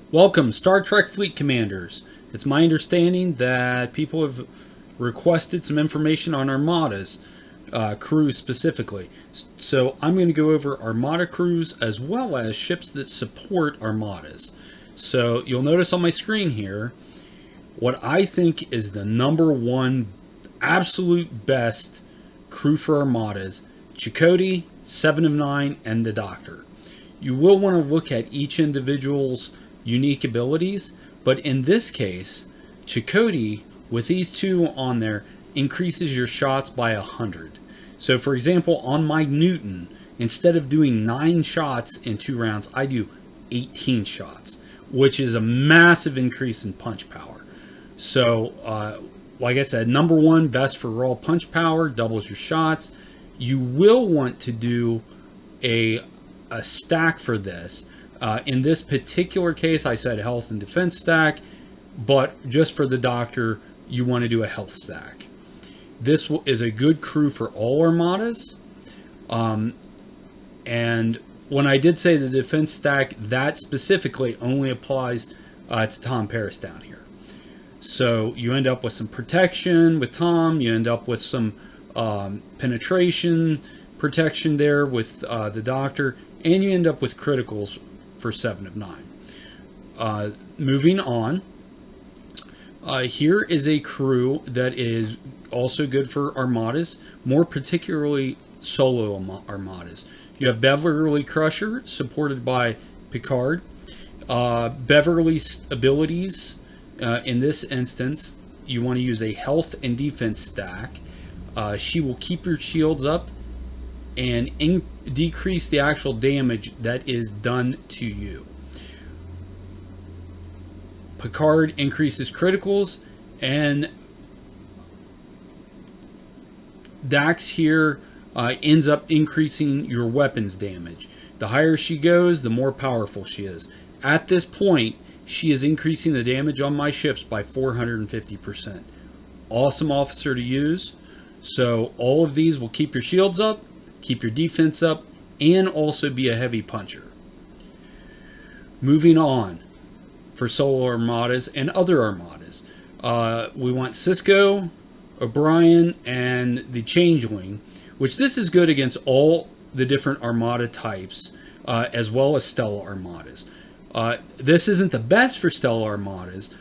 Welcome, Star Trek Fleet Commanders. It's my understanding that people have requested some information on Armadas, crews specifically. So I'm going to go over Armada crews as well as ships that support Armadas. So you'll notice on my screen here what I think is the number one absolute best crew for Armadas: Chakotay, 7 of 9, and the Doctor. You will want to look at each individual's unique abilities, but in this case, Chakotay, with these two on there, increases your shots by 100. So for example, on my Newton, instead of doing 9 shots in 2 rounds, I do 18 shots, which is a massive increase in punch power. So like I said, number one, best for raw punch power, doubles your shots. You will want to do a stack for this. In this particular case, I said health and defense stack, but just for the Doctor, you want to do a health stack. This is a good crew for all Armadas. And when I did say the defense stack, that specifically only applies to Tom Paris down here. So you end up with some protection with Tom, you end up with some penetration protection there with the Doctor, and you end up with criticals for 7 of 9. Moving on, here is a crew that is also good for Armadas, more particularly solo Armadas. You have Beverly Crusher, supported by Picard. Beverly's abilities, in this instance, you want to use a health and defense stack. She will keep your shields up and decrease the actual damage that is done to you. Picard increases criticals, and Dax here ends up increasing your weapons damage. The higher she goes, the more powerful she is. At this point, she is increasing the damage on my ships by 450%. Awesome officer to use. So all of these will keep your shields up, keep your defense up, and also be a heavy puncher. Moving on, for solo Armadas and other Armadas, we want Cisco, O'Brien, and the Changeling, which this is good against all the different Armada types, as well as Stellar Armadas. This isn't the best for Stellar Armadas,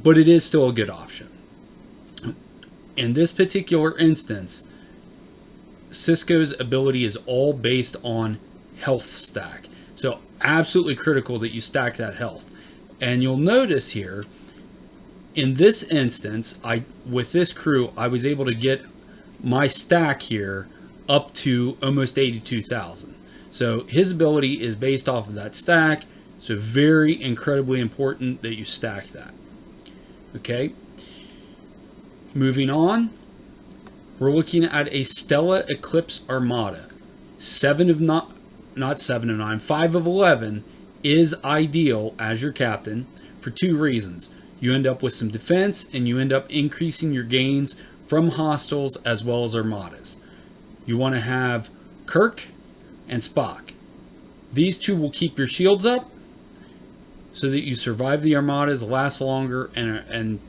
but it is still a good option. In this particular instance, Cisco's ability is all based on health stack. So absolutely critical that you stack that health. And you'll notice here, in this instance, with this crew, I was able to get my stack here up to almost 82,000. So his ability is based off of that stack. So very incredibly important that you stack that. Okay. Moving on, we're looking at a Stella Eclipse Armada. 5 of 11 is ideal as your captain for 2 reasons. You end up with some defense, and you end up increasing your gains from hostiles as well as Armadas. You want to have Kirk and Spock. These 2 will keep your shields up so that you survive the Armadas, last longer, and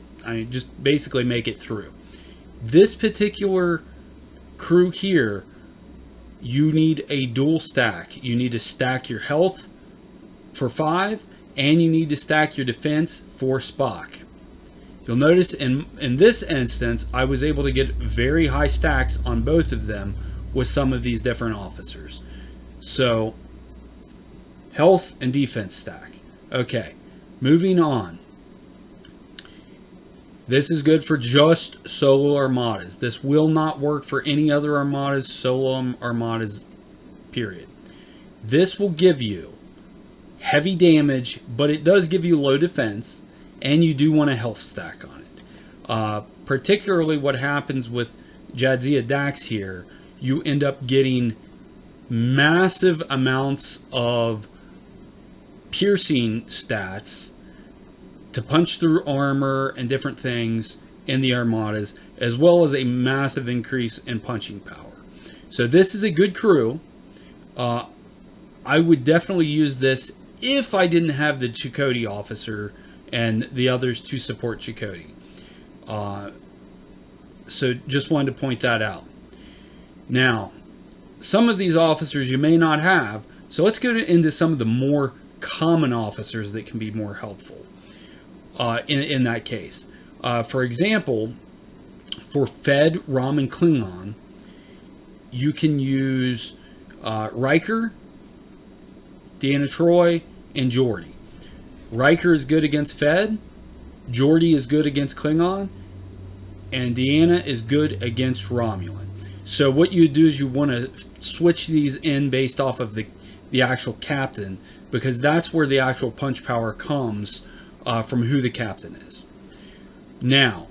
just basically make it through. This particular crew here, you need a dual stack. You need to stack your health for 5, and you need to stack your defense for Spock. You'll notice in this instance, I was able to get very high stacks on both of them with some of these different officers. So, health and defense stack. Okay, moving on. This is good for just solo Armadas. This will not work for any other Armadas, solo Armadas, period. This will give you heavy damage, but it does give you low defense, and you do want a health stack on it. Particularly what happens with Jadzia Dax here, you end up getting massive amounts of piercing stats to punch through armor and different things in the Armadas, as well as a massive increase in punching power. So this is a good crew. I would definitely use this if I didn't have the Chakotay officer and the others to support Chakotay. So just wanted to point that out. Now, some of these officers you may not have, so let's go into some of the more common officers that can be more helpful in that case. For example, for Fed, Rom, and Klingon, you can use Riker, Deanna Troi, and Geordi. Riker is good against Fed, Geordi is good against Klingon, and Deanna is good against Romulan. So what you do is you want to switch these in based off of the actual captain, because that's where the actual punch power comes from who the captain is. Now,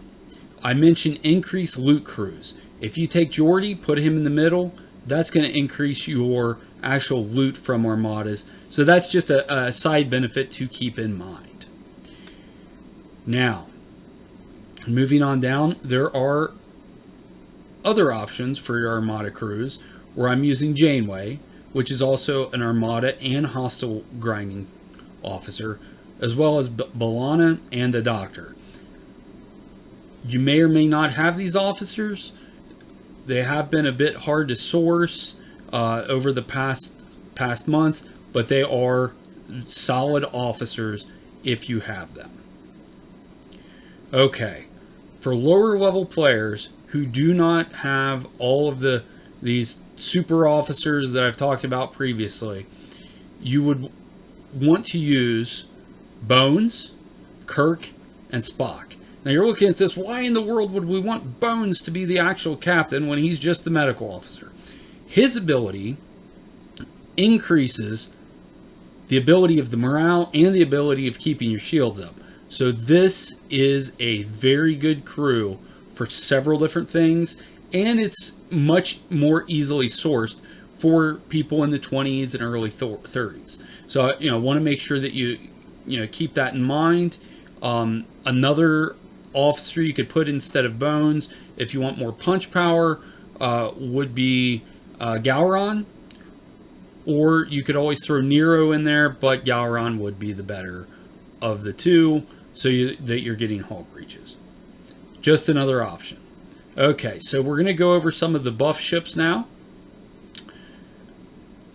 I mentioned increased loot crews. If you take Geordi, put him in the middle, that's going to increase your actual loot from armadas. So that's just a side benefit to keep in mind. Now, moving on down, there are other options for your Armada crews where I'm using Janeway, which is also an Armada and hostile grinding officer, as well as B'Elanna and the Doctor. You may or may not have these officers. They have been a bit hard to source over the past months, but they are solid officers if you have them. Okay, for lower level players who do not have all of these super officers that I've talked about previously, you would want to use Bones, Kirk, and Spock. Now you're looking at this, why in the world would we want Bones to be the actual captain when he's just the medical officer? His ability increases the ability of the morale and the ability of keeping your shields up. So this is a very good crew for several different things, and it's much more easily sourced for people in the 20s and early 30s. So want to make sure that you keep that in mind. Another officer you could put instead of Bones, if you want more punch power, would be Gowron, or you could always throw Nero in there, but Gowron would be the better of the two, so that you're getting hull breaches. Just another option. Okay, so we're going to go over some of the buff ships now.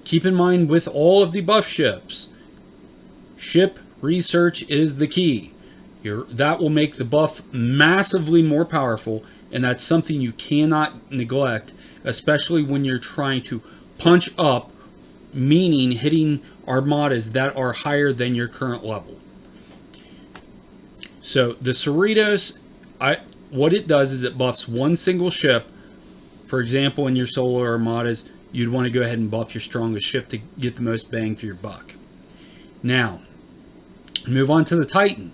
Keep in mind with all of the buff ships, ship research is the key. That will make the buff massively more powerful, and that's something you cannot neglect, especially when you're trying to punch up, meaning hitting armadas that are higher than your current level. So the Cerritos, what it does is it buffs one single ship. For example, in your solo armadas, you'd want to go ahead and buff your strongest ship to get the most bang for your buck. Now, move on to the Titan.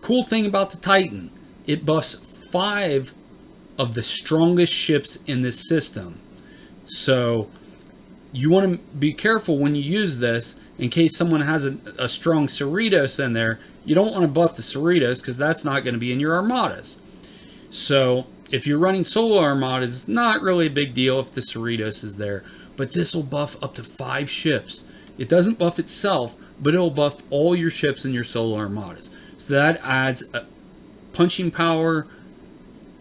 Cool thing about the Titan, it buffs 5 of the strongest ships in this system. So you want to be careful when you use this in case someone has a strong Cerritos in there. You don't want to buff the Cerritos because that's not going to be in your armadas. So if you're running solo armadas, it's not really a big deal if the Cerritos is there. But this will buff up to 5 ships. It doesn't buff itself, but it'll buff all your ships in your solo armadas. So that adds punching power,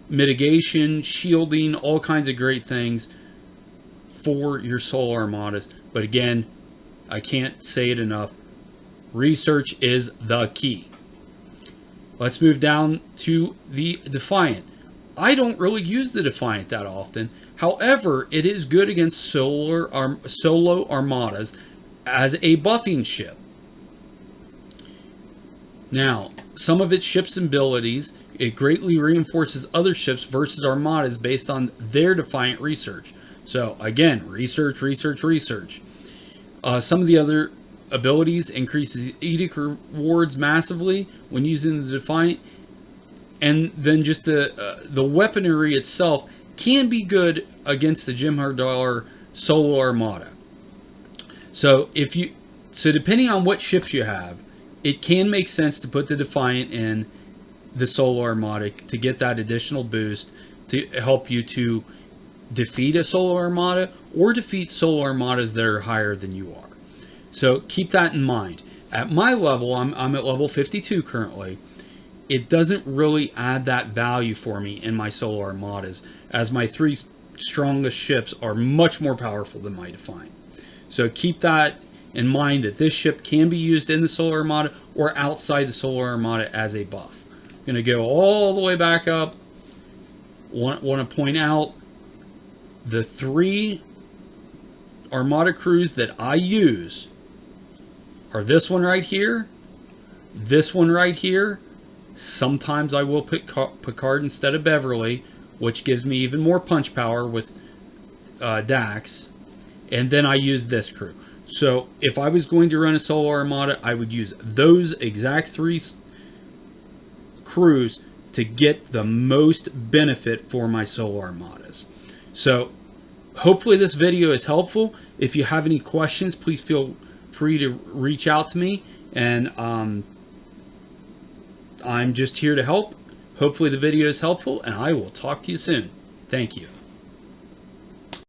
mitigation, shielding, all kinds of great things for your solo armadas. But again, I can't say it enough. Research is the key. Let's move down to the Defiant. I don't really use the Defiant that often. However, it is good against solo armadas as a buffing ship. Now, some of its ships and abilities, it greatly reinforces other ships versus armadas based on their Defiant research. So again, research. Some of the other abilities increases edict rewards massively when using the Defiant, and then just the weaponry itself can be good against the Jem'Hadar solo armada. So depending on what ships you have, it can make sense to put the Defiant in the solo armada to get that additional boost to help you to defeat a solo armada or defeat solo armadas that are higher than you are. So keep that in mind. At my level, I'm at level 52 currently. It doesn't really add that value for me in my solo armadas, as my 3 strongest ships are much more powerful than my Defiant. So keep that in mind, that this ship can be used in the Solar Armada or outside the Solar Armada as a buff. I'm going to go all the way back up. Want to point out the 3 Armada Crews that I use are this one right here, this one right here. Sometimes I will put Picard instead of Beverly, which gives me even more punch power with Dax. And then I use this crew. So if I was going to run a solo armada, I would use those exact 3 crews to get the most benefit for my solo armadas. So hopefully this video is helpful. If you have any questions, please feel free to reach out to me, and I'm just here to help. Hopefully the video is helpful, and I will talk to you soon. Thank you.